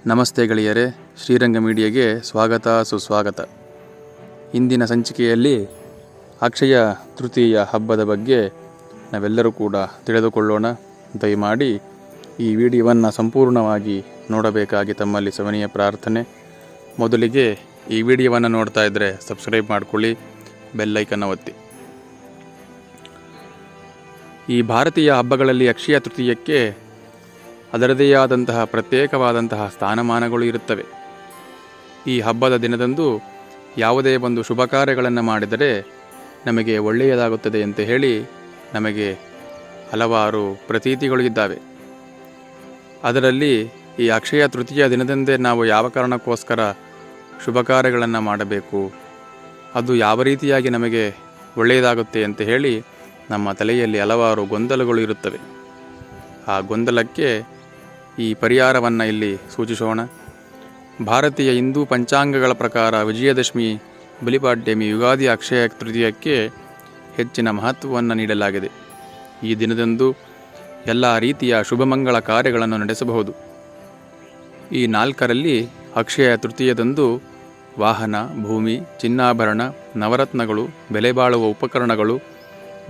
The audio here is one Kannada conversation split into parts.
ನಮಸ್ತೆ ಗೆಳೆಯರೇ, ಶ್ರೀರಂಗ ಮೀಡಿಯಾಗೆ ಸ್ವಾಗತ ಸುಸ್ವಾಗತ. ಇಂದಿನ ಸಂಚಿಕೆಯಲ್ಲಿ ಅಕ್ಷಯ ತೃತೀಯ ಹಬ್ಬದ ಬಗ್ಗೆ ನಾವೆಲ್ಲರೂ ಕೂಡ ತಿಳಿದುಕೊಳ್ಳೋಣ. ದಯಮಾಡಿ ಈ ವಿಡಿಯೋವನ್ನು ಸಂಪೂರ್ಣವಾಗಿ ನೋಡಬೇಕಾಗಿ ತಮ್ಮಲ್ಲಿ ಸವನೀಯ ಪ್ರಾರ್ಥನೆ. ಮೊದಲಿಗೆ ಈ ವಿಡಿಯೋವನ್ನು ನೋಡ್ತಾ ಇದ್ದರೆ ಸಬ್ಸ್ಕ್ರೈಬ್ ಮಾಡಿಕೊಳ್ಳಿ, ಬೆಲ್ಲೈಕನ್ನು ಒತ್ತಿ. ಈ ಭಾರತೀಯ ಹಬ್ಬಗಳಲ್ಲಿ ಅಕ್ಷಯ ತೃತೀಯಕ್ಕೆ ಅದರದೇ ಆದಂತಹ ಪ್ರತ್ಯೇಕವಾದಂತಹ ಸ್ಥಾನಮಾನಗಳು ಇರುತ್ತವೆ. ಈ ಹಬ್ಬದ ದಿನದಂದು ಯಾವುದೇ ಒಂದು ಶುಭ ಕಾರ್ಯಗಳನ್ನು ಮಾಡಿದರೆ ನಮಗೆ ಒಳ್ಳೆಯದಾಗುತ್ತದೆ ಅಂತ ಹೇಳಿ ನಮಗೆ ಹಲವಾರು ಪ್ರತೀತಿಗಳು ಇದ್ದಾವೆ. ಅದರಲ್ಲಿ ಈ ಅಕ್ಷಯ ತೃತೀಯ ದಿನದಂದೇ ನಾವು ಯಾವ ಕಾರಣಕ್ಕೋಸ್ಕರ ಶುಭ ಕಾರ್ಯಗಳನ್ನು ಮಾಡಬೇಕು, ಅದು ಯಾವ ರೀತಿಯಾಗಿ ನಮಗೆ ಒಳ್ಳೆಯದಾಗುತ್ತೆ ಅಂತ ಹೇಳಿ ನಮ್ಮ ತಲೆಯಲ್ಲಿ ಹಲವಾರು ಗೊಂದಲಗಳು ಇರುತ್ತವೆ. ಆ ಗೊಂದಲಕ್ಕೆ ಈ ಪರಿಹಾರವನ್ನು ಇಲ್ಲಿ ಸೂಚಿಸೋಣ. ಭಾರತೀಯ ಹಿಂದೂ ಪಂಚಾಂಗಗಳ ಪ್ರಕಾರ ವಿಜಯದಶಮಿ, ಬಲಿಪಾಡ್ಯಮಿ, ಯುಗಾದಿ, ಅಕ್ಷಯ ತೃತೀಯಕ್ಕೆ ಹೆಚ್ಚಿನ ಮಹತ್ವವನ್ನು ನೀಡಲಾಗಿದೆ. ಈ ದಿನದಂದು ಎಲ್ಲ ರೀತಿಯ ಶುಭಮಂಗಳ ಕಾರ್ಯಗಳನ್ನು ನಡೆಸಬಹುದು. ಈ ನಾಲ್ಕರಲ್ಲಿ ಅಕ್ಷಯ ತೃತೀಯದಂದು ವಾಹನ, ಭೂಮಿ, ಚಿನ್ನಾಭರಣ, ನವರತ್ನಗಳು, ಬೆಲೆ ಬಾಳುವ ಉಪಕರಣಗಳು,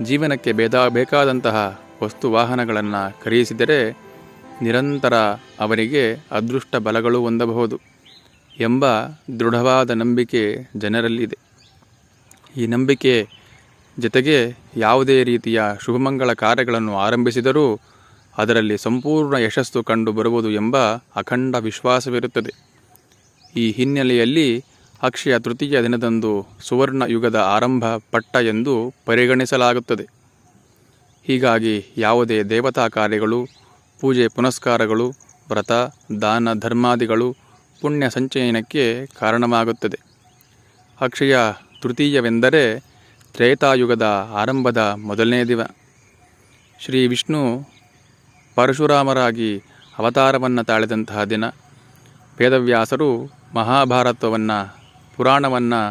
ಜೀವನಕ್ಕೆ ಬೇಕಾದಂತಹ ವಸ್ತು ವಾಹನಗಳನ್ನು ಖರೀದಿಸಿದರೆ ನಿರಂತರ ಅವರಿಗೆ ಅದೃಷ್ಟ ಬಲಗಳು ಹೊಂದಬಹುದು ಎಂಬ ದೃಢವಾದ ನಂಬಿಕೆ ಜನರಲ್ಲಿದೆ. ಈ ನಂಬಿಕೆ ಜೊತೆಗೆ ಯಾವುದೇ ರೀತಿಯ ಶುಭಮಂಗಳ ಕಾರ್ಯಗಳನ್ನು ಆರಂಭಿಸಿದರೂ ಅದರಲ್ಲಿ ಸಂಪೂರ್ಣ ಯಶಸ್ಸು ಕಂಡು ಬರುವುದು ಎಂಬ ಅಖಂಡ ವಿಶ್ವಾಸವಿರುತ್ತದೆ. ಈ ಹಿನ್ನೆಲೆಯಲ್ಲಿ ಅಕ್ಷಯ ತೃತೀಯ ದಿನದಂದು ಸುವರ್ಣ ಯುಗದ ಆರಂಭ ಪಟ್ಟ ಎಂದು ಪರಿಗಣಿಸಲಾಗುತ್ತದೆ. ಹೀಗಾಗಿ ಯಾವುದೇ ದೇವತಾ ಕಾರ್ಯಗಳು, ಪೂಜೆ ಪುನಸ್ಕಾರಗಳು, ವ್ರತ, ದಾನ, ಧರ್ಮಾದಿಗಳು ಪುಣ್ಯ ಸಂಚಯನಕ್ಕೆ ಕಾರಣವಾಗುತ್ತದೆ. ಅಕ್ಷಯ ತೃತೀಯವೆಂದರೆ ತ್ರೇತಾಯುಗದ ಆರಂಭದ ಮೊದಲನೇ ದಿನ. ಶ್ರೀ ವಿಷ್ಣು ಪರಶುರಾಮರಾಗಿ ಅವತಾರವನ್ನು ತಾಳಿದಂತಹ ದಿನ. ವೇದವ್ಯಾಸರು ಮಹಾಭಾರತವನ್ನು, ಪುರಾಣವನ್ನು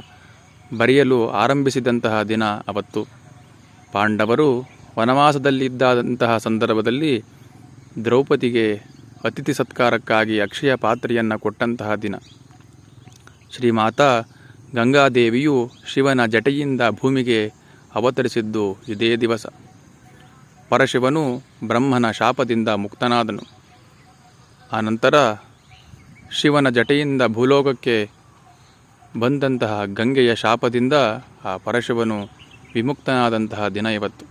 ಬರೆಯಲು ಆರಂಭಿಸಿದಂತಹ ದಿನ ಅವತ್ತು. ಪಾಂಡವರು ವನವಾಸದಲ್ಲಿದ್ದಂತಹ ಸಂದರ್ಭದಲ್ಲಿ ದ್ರೌಪದಿಗೆ ಅತಿಥಿ ಸತ್ಕಾರಕ್ಕಾಗಿ ಅಕ್ಷಯ ಪಾತ್ರೆಯನ್ನು ಕೊಟ್ಟಂತಹ ದಿನ. ಶ್ರೀಮಾತಾ ಗಂಗಾದೇವಿಯು ಶಿವನ ಜಟೆಯಿಂದ ಭೂಮಿಗೆ ಅವತರಿಸಿದ್ದು ಇದೇ ದಿವಸ. ಪರಶಿವನು ಬ್ರಹ್ಮನ ಶಾಪದಿಂದ ಮುಕ್ತನಾದನು. ಆನಂತರ ಶಿವನ ಜಟೆಯಿಂದ ಭೂಲೋಕಕ್ಕೆ ಬಂದಂತಹ ಗಂಗೆಯ ಶಾಪದಿಂದ ಆ ಪರಶಿವನು ವಿಮುಕ್ತನಾದಂತಹ ದಿನ ಇವತ್ತು.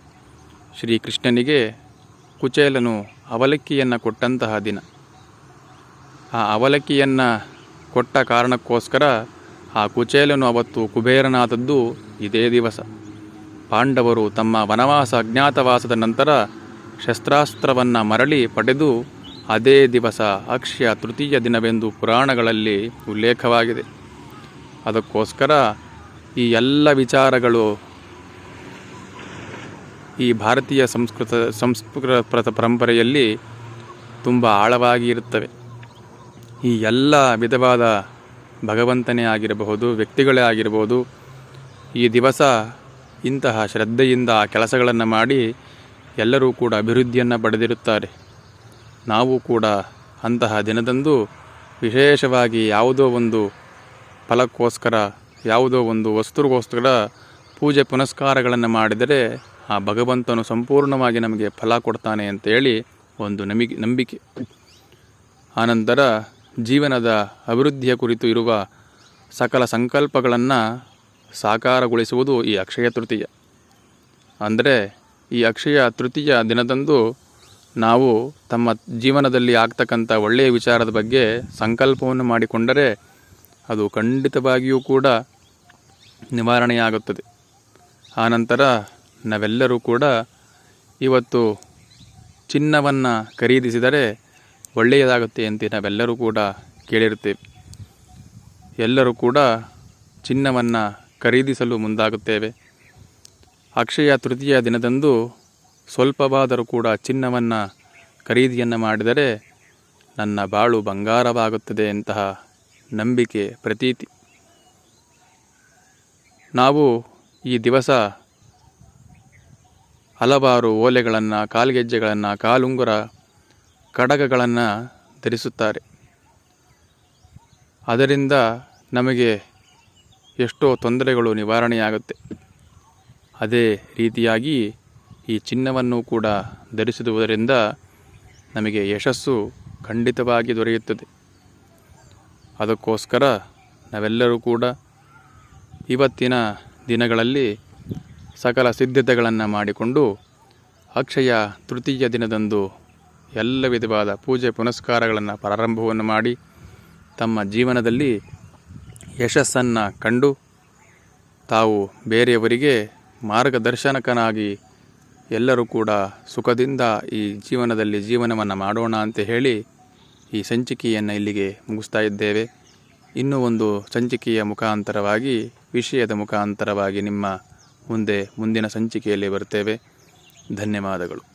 ಶ್ರೀಕೃಷ್ಣನಿಗೆ ಕುಚೇಲನು ಅವಲಕ್ಕಿಯನ್ನು ಕೊಟ್ಟಂತಹ ದಿನ. ಆ ಅವಲಕ್ಕಿಯನ್ನು ಕೊಟ್ಟ ಕಾರಣಕ್ಕೋಸ್ಕರ ಆ ಕುಚೇಲನು ಅವತ್ತು ಕುಬೇರನಾದದ್ದು ಇದೇ ದಿವಸ. ಪಾಂಡವರು ತಮ್ಮ ವನವಾಸ, ಅಜ್ಞಾತವಾಸದ ನಂತರ ಶಸ್ತ್ರಾಸ್ತ್ರವನ್ನು ಮರಳಿ ಪಡೆದು ಅದೇ ದಿವಸ ಅಕ್ಷಯ ತೃತೀಯ ದಿನವೆಂದು ಪುರಾಣಗಳಲ್ಲಿ ಉಲ್ಲೇಖವಾಗಿದೆ. ಅದಕ್ಕೋಸ್ಕರ ಈ ಎಲ್ಲ ವಿಚಾರಗಳು ಈ ಭಾರತೀಯ ಸಂಸ್ಕೃತ ಪರಂಪರೆಯಲ್ಲಿ ತುಂಬ ಆಳವಾಗಿ ಇರುತ್ತವೆ. ಈ ಎಲ್ಲ ವಿಧವಾದ ಭಗವಂತನೇ ಆಗಿರಬಹುದು, ವ್ಯಕ್ತಿಗಳೇ ಆಗಿರಬಹುದು, ಈ ದಿವಸ ಇಂತಹ ಶ್ರದ್ಧೆಯಿಂದ ಕೆಲಸಗಳನ್ನು ಮಾಡಿ ಎಲ್ಲರೂ ಕೂಡ ಅಭಿವೃದ್ಧಿಯನ್ನು ಪಡೆದಿರುತ್ತಾರೆ. ನಾವು ಕೂಡ ಅಂತಹ ದಿನದಂದು ವಿಶೇಷವಾಗಿ ಯಾವುದೋ ಒಂದು ಫಲಕ್ಕೋಸ್ಕರ, ಯಾವುದೋ ಒಂದು ವಸ್ತುಗೋಸ್ಕರ ಪೂಜೆ ಪುನಸ್ಕಾರಗಳನ್ನು ಮಾಡಿದರೆ ಆ ಭಗವಂತನು ಸಂಪೂರ್ಣವಾಗಿ ನಮಗೆ ಫಲ ಕೊಡ್ತಾನೆ ಅಂತೇಳಿ ಒಂದು ನಂಬಿಕೆ. ಆನಂತರ ಜೀವನದ ಅಭಿವೃದ್ಧಿಯ ಕುರಿತು ಇರುವ ಸಕಲ ಸಂಕಲ್ಪಗಳನ್ನು ಸಾಕಾರಗೊಳಿಸುವುದು ಈ ಅಕ್ಷಯ ತೃತೀಯ. ಅಂದರೆ ಈ ಅಕ್ಷಯ ತೃತೀಯ ದಿನದಂದು ನಾವು ತಮ್ಮ ಜೀವನದಲ್ಲಿ ಆಗ್ತಕ್ಕಂಥ ಒಳ್ಳೆಯ ವಿಚಾರದ ಬಗ್ಗೆ ಸಂಕಲ್ಪವನ್ನು ಮಾಡಿಕೊಂಡರೆ ಅದು ಖಂಡಿತವಾಗಿಯೂ ಕೂಡ ನಿವಾರಣೆಯಾಗುತ್ತದೆ. ಆನಂತರ ನಾವೆಲ್ಲರೂ ಕೂಡ ಇವತ್ತು ಚಿನ್ನವನ್ನು ಖರೀದಿಸಿದರೆ ಒಳ್ಳೆಯದಾಗುತ್ತೆ ಅಂತ ನಾವೆಲ್ಲರೂ ಕೂಡ ಕೇಳಿರುತ್ತೇವೆ. ಎಲ್ಲರೂ ಕೂಡ ಚಿನ್ನವನ್ನು ಖರೀದಿಸಲು ಮುಂದಾಗುತ್ತೇವೆ. ಅಕ್ಷಯ ತೃತೀಯ ದಿನದಂದು ಸ್ವಲ್ಪವಾದರೂ ಕೂಡ ಚಿನ್ನವನ್ನು ಖರೀದಿಯನ್ನು ಮಾಡಿದರೆ ನನ್ನ ಬಾಳು ಬಂಗಾರವಾಗುತ್ತದೆ ಅಂತಹ ನಂಬಿಕೆ, ಪ್ರತೀತಿ. ನಾವು ಈ ದಿವಸ ಹಲವಾರು ಓಲೆಗಳನ್ನು, ಕಾಲ್ಗೆಜ್ಜೆಗಳನ್ನು, ಕಾಲುಂಗುರ, ಕಡಗಗಳನ್ನು ಧರಿಸುತ್ತಾರೆ. ಅದರಿಂದ ನಮಗೆ ಎಷ್ಟೋ ತೊಂದರೆಗಳು ನಿವಾರಣೆಯಾಗುತ್ತೆ. ಅದೇ ರೀತಿಯಾಗಿ ಈ ಚಿನ್ನವನ್ನು ಕೂಡ ಧರಿಸುವುದರಿಂದ ನಮಗೆ ಯಶಸ್ಸು ಖಂಡಿತವಾಗಿ ದೊರೆಯುತ್ತದೆ. ಅದಕ್ಕೋಸ್ಕರ ನಾವೆಲ್ಲರೂ ಕೂಡ ಇವತ್ತಿನ ದಿನಗಳಲ್ಲಿ ಸಕಲ ಸಿದ್ಧತೆಗಳನ್ನು ಮಾಡಿಕೊಂಡು ಅಕ್ಷಯ ತೃತೀಯ ದಿನದಂದು ಎಲ್ಲ ವಿಧವಾದ ಪೂಜೆ ಪುನಸ್ಕಾರಗಳನ್ನು ಪ್ರಾರಂಭವನ್ನು ಮಾಡಿ ತಮ್ಮ ಜೀವನದಲ್ಲಿ ಯಶಸ್ಸನ್ನು ಕಂಡು ತಾವು ಬೇರೆಯವರಿಗೆ ಮಾರ್ಗದರ್ಶನಕನಾಗಿ ಎಲ್ಲರೂ ಕೂಡ ಸುಖದಿಂದ ಈ ಜೀವನದಲ್ಲಿ ಜೀವನವನ್ನು ಮಾಡೋಣ ಅಂತ ಹೇಳಿ ಈ ಸಂಚಿಕೆಯನ್ನು ಇಲ್ಲಿಗೆ ಮುಗಿಸ್ತಾ ಇದ್ದೇವೆ. ಇನ್ನೂ ಒಂದು ಸಂಚಿಕೆಯ ಮುಖಾಂತರವಾಗಿ ವಿಷಯದ ಮುಖಾಂತರವಾಗಿ ನಿಮ್ಮ ಮುಂದಿನ ಸಂಚಿಕೆಯಲ್ಲಿ ಬರ್ತೇವೆ. ಧನ್ಯವಾದಗಳು.